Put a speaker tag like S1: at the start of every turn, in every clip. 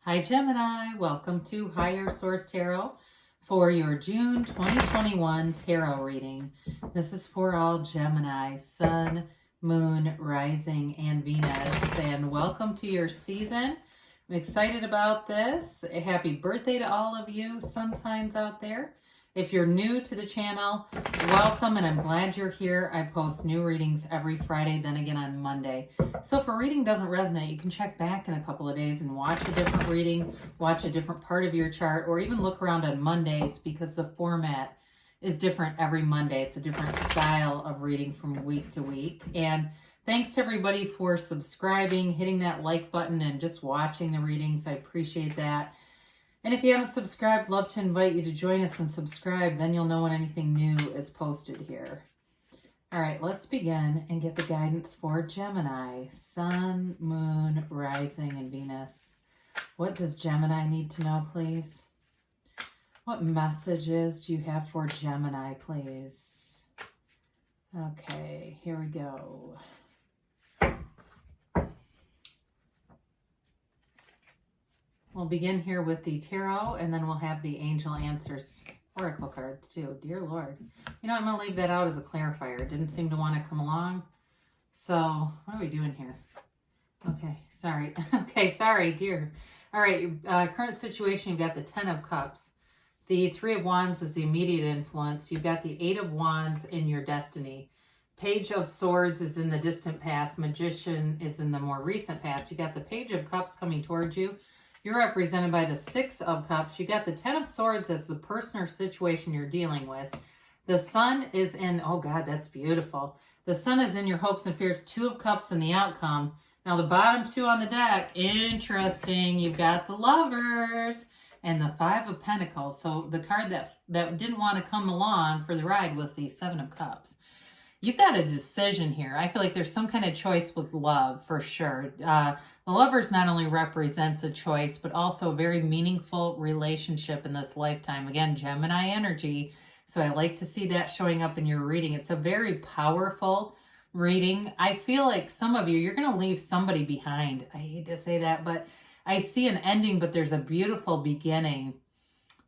S1: Hi Gemini, welcome to Higher Source Tarot for your June 2021 tarot reading. This is for all Gemini, Sun, Moon, Rising, and Venus, and welcome to your season. I'm excited about this. A happy birthday to all of you sun signs out there. If you're new to the channel, welcome, and I'm glad you're here. I post new readings every Friday, then again on Monday. So if a reading doesn't resonate, you can check back in a couple of days and watch a different reading, watch a different part of your chart, or even look around on Mondays because the format is different every Monday. It's a different style of reading from week to week. And thanks to everybody for subscribing, hitting that like button, and just watching the readings. I appreciate that. And if you haven't subscribed, love to invite you to join us and subscribe. Then you'll know when anything new is posted here. All right, let's begin and get the guidance for Gemini, Sun, Moon, Rising, and Venus. What does Gemini need to know, please? What messages do you have for Gemini, please? Okay, here we go. We'll begin here with the tarot, and then we'll have the angel answers oracle cards too. Dear Lord. You know, I'm going to leave that out as a clarifier. It didn't seem to want to come along. So, what are we doing here? Okay, sorry. Okay, sorry, dear. All right, current situation, you've got the 10 of Cups. The 3 of Wands is the immediate influence. You've got the 8 of Wands in your destiny. Page of Swords is in the distant past. Magician is in the more recent past. You got the Page of Cups coming towards you. You're represented by the 6 of Cups. You got the 10 of Swords as the person or situation you're dealing with. The Sun is in, oh God, that's beautiful. The Sun is in your hopes and fears. 2 of Cups in the outcome. Now the bottom 2 on the deck, interesting. You've got the Lovers and the 5 of Pentacles. So the card that didn't want to come along for the ride was the 7 of Cups. You've got a decision here. I feel like there's some kind of choice with love for sure. The Lovers not only represents a choice, but also a very meaningful relationship in this lifetime. Again, Gemini energy. So I like to see that showing up in your reading. It's a very powerful reading. I feel like some of you, you're going to leave somebody behind. I hate to say that, but I see an ending, but there's a beautiful beginning.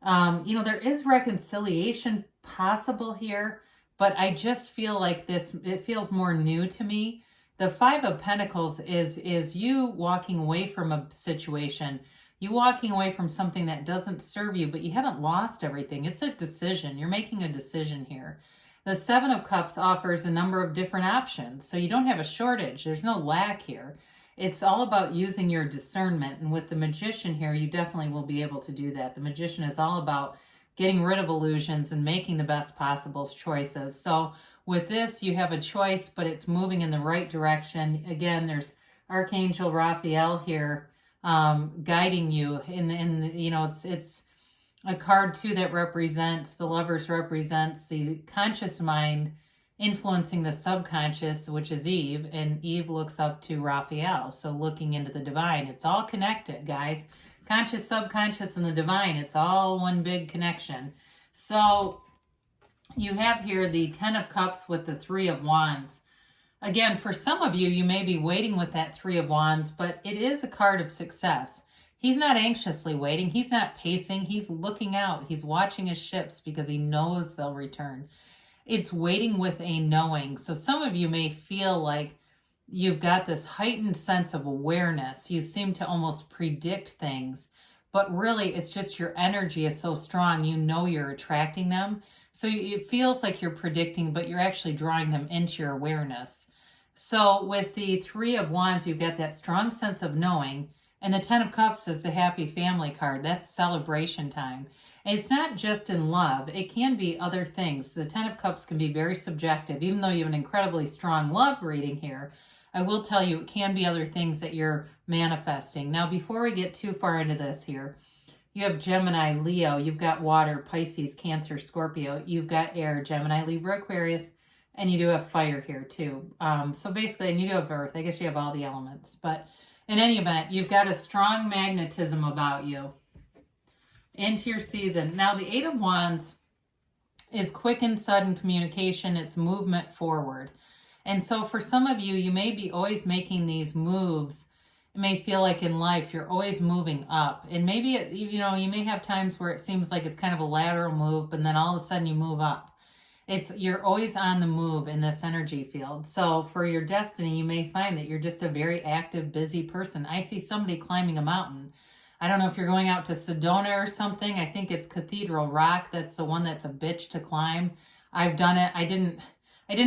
S1: You know, there is reconciliation possible here, but I just feel like this, it feels more new to me. The 5 of Pentacles is you walking away from a situation, you walking away from something that doesn't serve you, but you haven't lost everything. It's a decision. You're making a decision here. The 7 of Cups offers a number of different options, so you don't have a shortage. There's no lack here. It's all about using your discernment, and with the Magician here, you definitely will be able to do that. The Magician is all about getting rid of illusions and making the best possible choices. So with this, you have a choice, but it's moving in the right direction. Again, there's Archangel Raphael here guiding you. You know, it's a card too that represents, the Lovers represents the conscious mind influencing the subconscious, which is Eve, and Eve looks up to Raphael. So looking into the divine, it's all connected, guys. Conscious, subconscious, and the divine, it's all one big connection. So you have here the 10 of Cups with the 3 of Wands. Again, for some of you, you may be waiting with that 3 of Wands, but it is a card of success. He's not anxiously waiting. He's not pacing. He's looking out. He's watching his ships because he knows they'll return. It's waiting with a knowing. So some of you may feel like you've got this heightened sense of awareness. You seem to almost predict things, but really it's just your energy is so strong. You know you're attracting them. So it feels like you're predicting, but you're actually drawing them into your awareness. So with the 3 of Wands, you've got that strong sense of knowing. And the 10 of Cups is the happy family card. That's celebration time. And it's not just in love. It can be other things. The 10 of Cups can be very subjective. Even though you have an incredibly strong love reading here, I will tell you it can be other things that you're manifesting. Now, before we get too far into this here, you have Gemini, Leo, you've got water, Pisces, Cancer, Scorpio, you've got air, Gemini, Libra, Aquarius, and you do have fire here too. So basically, and you do have earth. I guess you have all the elements. But in any event, you've got a strong magnetism about you into your season. Now, the 8 of Wands is quick and sudden communication. It's movement forward. And so for some of you, you may be always making these moves may feel like in life you're always moving up, and maybe you may have times where it seems like it's kind of a lateral move, but then all of a sudden you move up. You're always on the move in this energy field. So for your destiny, you may find that you're just a very active, busy person. I see somebody climbing a mountain. I don't know if you're going out to Sedona or something. I think it's Cathedral Rock. That's the one that's a bitch to climb. I've done it. I didn't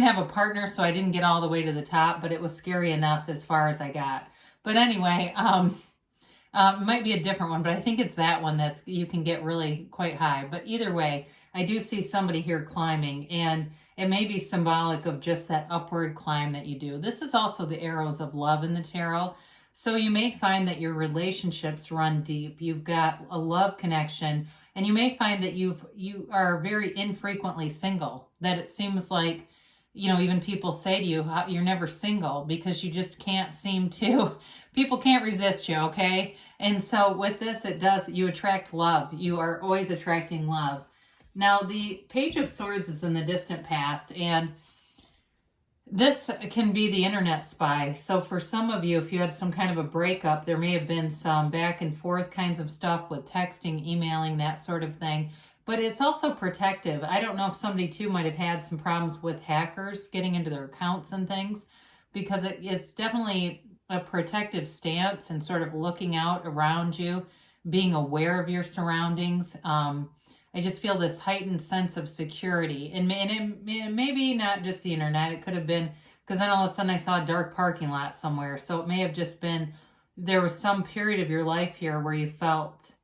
S1: have a partner, so I didn't get all the way to the top, but it was scary enough as far as I got. But anyway, it might be a different one, but I think it's that one you can get really quite high. But either way, I do see somebody here climbing, and it may be symbolic of just that upward climb that you do. This is also the arrows of love in the tarot. So you may find that your relationships run deep. You've got a love connection, and you may find that you are very infrequently single, that it seems like, even people say to you, you're never single, because you just can't seem to, people can't resist you, okay? And so with this, you attract love. You are always attracting love. Now, the Page of Swords is in the distant past, and this can be the internet spy. So for some of you, if you had some kind of a breakup, there may have been some back and forth kinds of stuff with texting, emailing, that sort of thing. But it's also protective. I don't know if somebody too might have had some problems with hackers getting into their accounts and things, because it's definitely a protective stance and sort of looking out around you, being aware of your surroundings. I just feel this heightened sense of security. And maybe not just the internet. It could have been, because then all of a sudden I saw a dark parking lot somewhere. So it may have just been, there was some period of your life here where you felt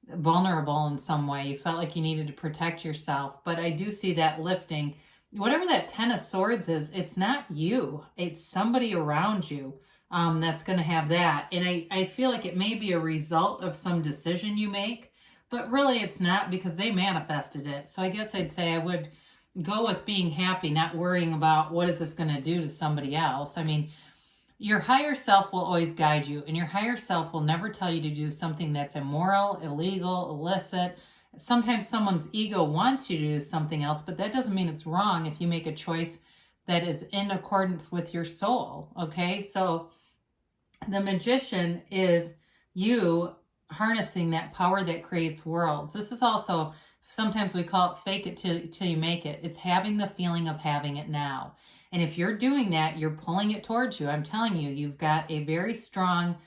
S1: vulnerable in some way. You felt like you needed to protect yourself. But I do see that lifting. Whatever that Ten of Swords is, it's not you. It's somebody around you that's going to have that. And I feel like it may be a result of some decision you make, but really it's not, because they manifested it. So I guess I'd say I would go with being happy, not worrying about what is this going to do to somebody else. I mean, your higher self will always guide you, and your higher self will never tell you to do something that's immoral, illegal, illicit. Sometimes someone's ego wants you to do something else, but that doesn't mean it's wrong if you make a choice that is in accordance with your soul, okay? So the Magician is you harnessing that power that creates worlds. This is also, sometimes we call it fake it till you make it. It's having the feeling of having it now. And if you're doing that, you're pulling it towards you. I'm telling you, you've got a very strong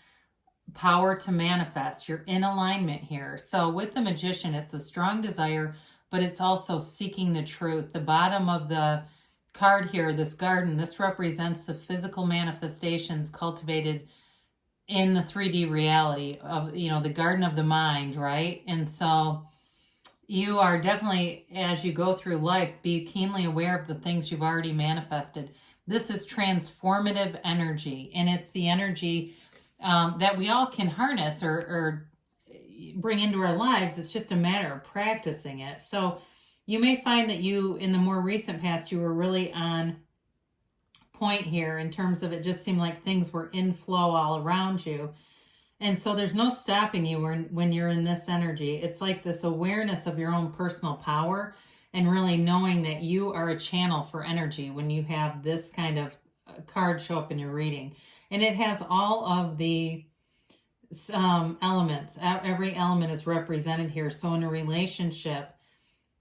S1: power to manifest. You're in alignment here. So with the Magician, it's a strong desire, but it's also seeking the truth. The bottom of the card here, this garden, this represents the physical manifestations cultivated in the 3D reality of, the garden of the mind, right? And so you are definitely, as you go through life, be keenly aware of the things you've already manifested. This is transformative energy, and it's the energy that we all can harness or bring into our lives. It's just a matter of practicing it. So you may find that you, in the more recent past, you were really on point here in terms of it just seemed like things were in flow all around you. And so there's no stopping you when you're in this energy. It's like this awareness of your own personal power and really knowing that you are a channel for energy when you have this kind of card show up in your reading. And it has all of the elements. Every element is represented here. So in a relationship,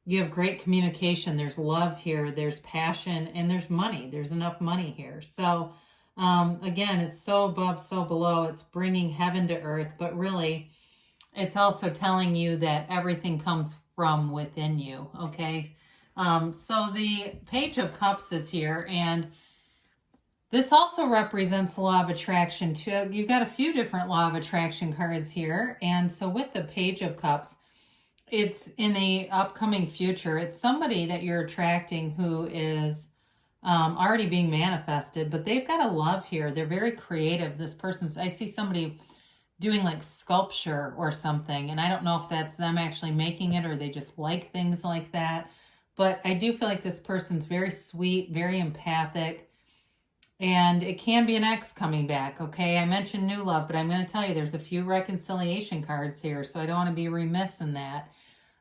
S1: you have great communication. There's love here. There's passion, and there's money. There's enough money here. So again, it's so above, so below. It's bringing heaven to earth, but really it's also telling you that everything comes from within you, okay? So the Page of Cups is here, and this also represents law of attraction too. You've got a few different law of attraction cards here, and so with the Page of Cups, it's in the upcoming future. It's somebody that you're attracting who is already being manifested, but they've got a love here. They're very creative. I see somebody doing like sculpture or something, and I don't know if that's them actually making it or they just like things like that. But I do feel like this person's very sweet, very empathic, and it can be an ex coming back, okay? I mentioned new love, but I'm going to tell you there's a few reconciliation cards here, so I don't want to be remiss in that.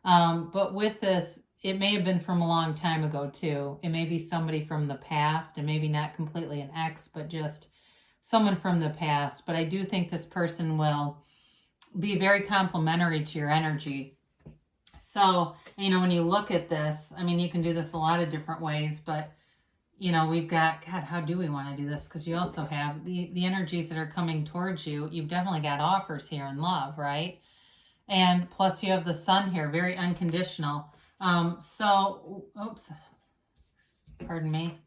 S1: But with this, it may have been from a long time ago too. It may be somebody from the past, and maybe not completely an ex, but just someone from the past, but I do think this person will be very complimentary to your energy. So, when you look at this, I mean, you can do this a lot of different ways, but, we've got, God, how do we want to do this? Because you also have the energies that are coming towards you. You've definitely got offers here in love, right? And plus you have the sun here, very unconditional. Oops, pardon me.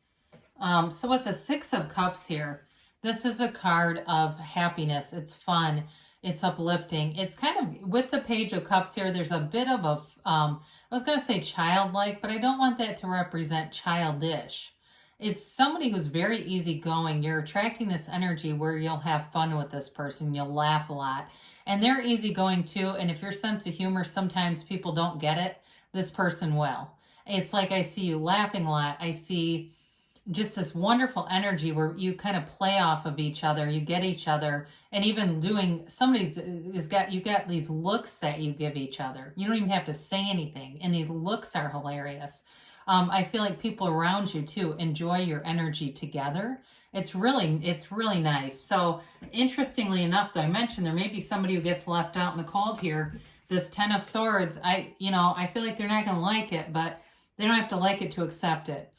S1: So with the Six of Cups here, this is a card of happiness. It's fun. It's uplifting. It's kind of, with the Page of Cups here, there's a bit of a, I was going to say childlike, but I don't want that to represent childish. It's somebody who's very easygoing. You're attracting this energy where you'll have fun with this person. You'll laugh a lot. And they're easygoing too. And if your sense of humor, sometimes people don't get it, this person will. It's like I see you laughing a lot. I see just this wonderful energy where you kind of play off of each other, you get each other, and even doing, you got these looks that you give each other. You don't even have to say anything, and these looks are hilarious. I feel like people around you too enjoy your energy together. It's really nice. So interestingly enough, though, I mentioned there may be somebody who gets left out in the cold here. This Ten of Swords, I feel like they're not going to like it, but they don't have to like it to accept it.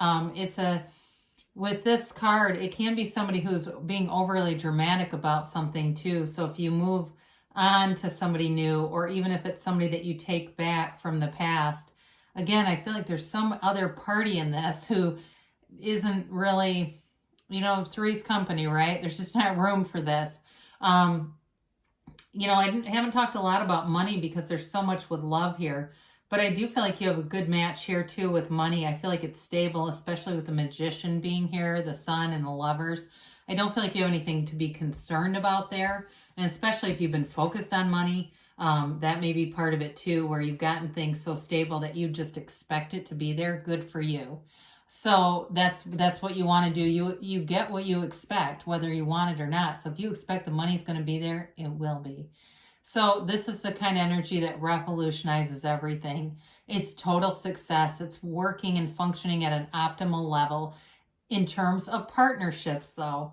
S1: With this card, it can be somebody who's being overly dramatic about something too. So if you move on to somebody new, or even if it's somebody that you take back from the past, again, I feel like there's some other party in this who isn't really, three's company, right? There's just not room for this. I haven't talked a lot about money because there's so much with love here. But I do feel like you have a good match here too with money. I feel like it's stable, especially with the Magician being here, the Sun and the Lovers. I don't feel like you have anything to be concerned about there. And especially if you've been focused on money, that may be part of it too, where you've gotten things so stable that you just expect it to be there. Good for you. So that's what you want to do. You get what you expect, whether you want it or not. So if you expect the money's going to be there, it will be. So this is the kind of energy that revolutionizes everything. It's total success. It's working and functioning at an optimal level. In terms of partnerships, though,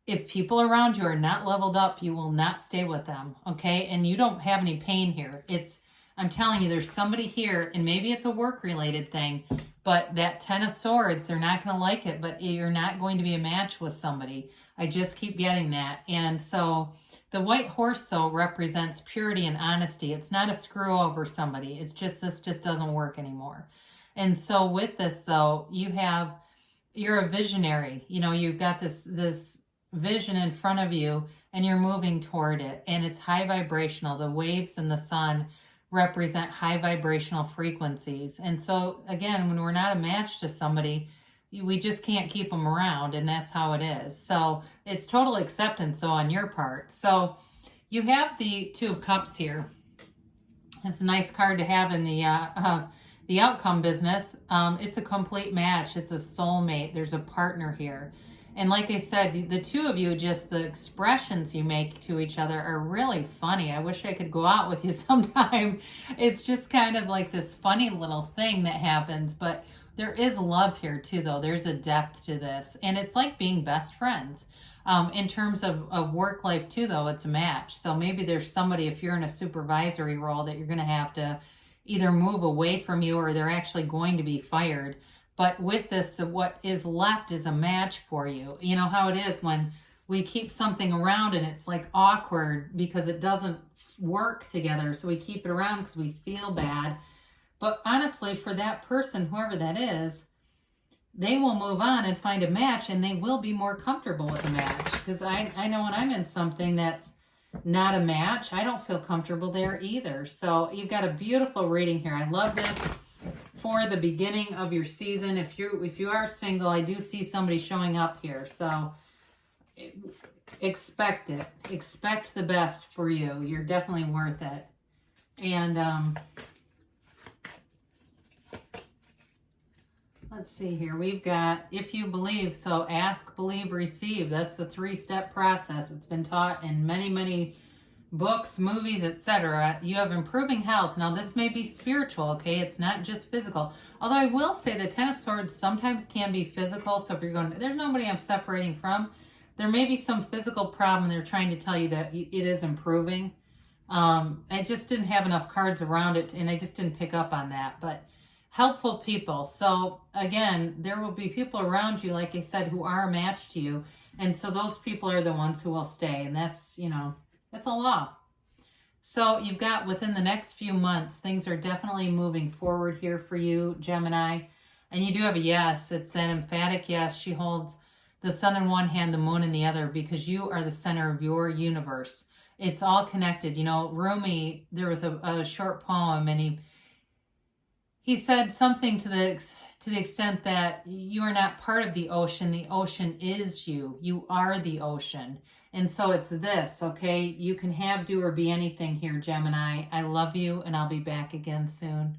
S1: if people around you are not leveled up, you will not stay with them, okay? And you don't have any pain here. I'm telling you, there's somebody here, and maybe it's a work-related thing, but that Ten of Swords, they're not going to like it, but you're not going to be a match with somebody. I just keep getting that. And so the White Horse, though, represents purity and honesty. It's not a screw over somebody. It's just, this just doesn't work anymore. And so with this, though, you're a visionary. You've got this vision in front of you, and you're moving toward it. And it's high vibrational. The waves and the sun represent high vibrational frequencies. And so, again, when we're not a match to somebody, we just can't keep them around, and that's how it is. So it's total acceptance, though, on your part. So you have the Two of Cups here. It's a nice card to have in the outcome business. It's a complete match. It's a soulmate. There's a partner here. And like I said, the two of you, just the expressions you make to each other are really funny. I wish I could go out with you sometime. It's just kind of like this funny little thing that happens, but there is love here too, though. There's a depth to this, and it's like being best friends. In terms of work life too, though, it's a match. So maybe there's somebody, if you're in a supervisory role, that you're going to have to either move away from you, or they're actually going to be fired. But with this, what is left is a match for you. You know how it is when we keep something around and it's like awkward because it doesn't work together. So we keep it around because we feel bad. But honestly, for that person, whoever that is, they will move on and find a match, and they will be more comfortable with a match. Because I know when I'm in something that's not a match, I don't feel comfortable there either. So you've got a beautiful reading here. I love this for the beginning of your season. If you are single, I do see somebody showing up here. So expect it. Expect the best for you. You're definitely worth it. And let's see here. We've got, if you believe, so ask, believe, receive. That's the 3-step process. It's been taught in many, many books, movies, etc. You have improving health. Now, this may be spiritual, okay? It's not just physical. Although I will say the Ten of Swords sometimes can be physical. So if you're going, there's nobody I'm separating from. There may be some physical problem. They're trying to tell you that it is improving. I just didn't have enough cards around it, and I just didn't pick up on that. But helpful people. So again, there will be people around you, like I said, who are a match to you. And so those people are the ones who will stay. And that's, you know, that's a law. So you've got within the next few months, things are definitely moving forward here for you, Gemini. And you do have a yes. It's that emphatic yes. She holds the sun in one hand, the moon in the other, because you are the center of your universe. It's all connected. You know, Rumi, there was a short poem, and he said something to the extent that you are not part of the ocean is you. You are the ocean. And so it's this, okay? You can have, do, or be anything here, Gemini. I love you, and I'll be back again soon.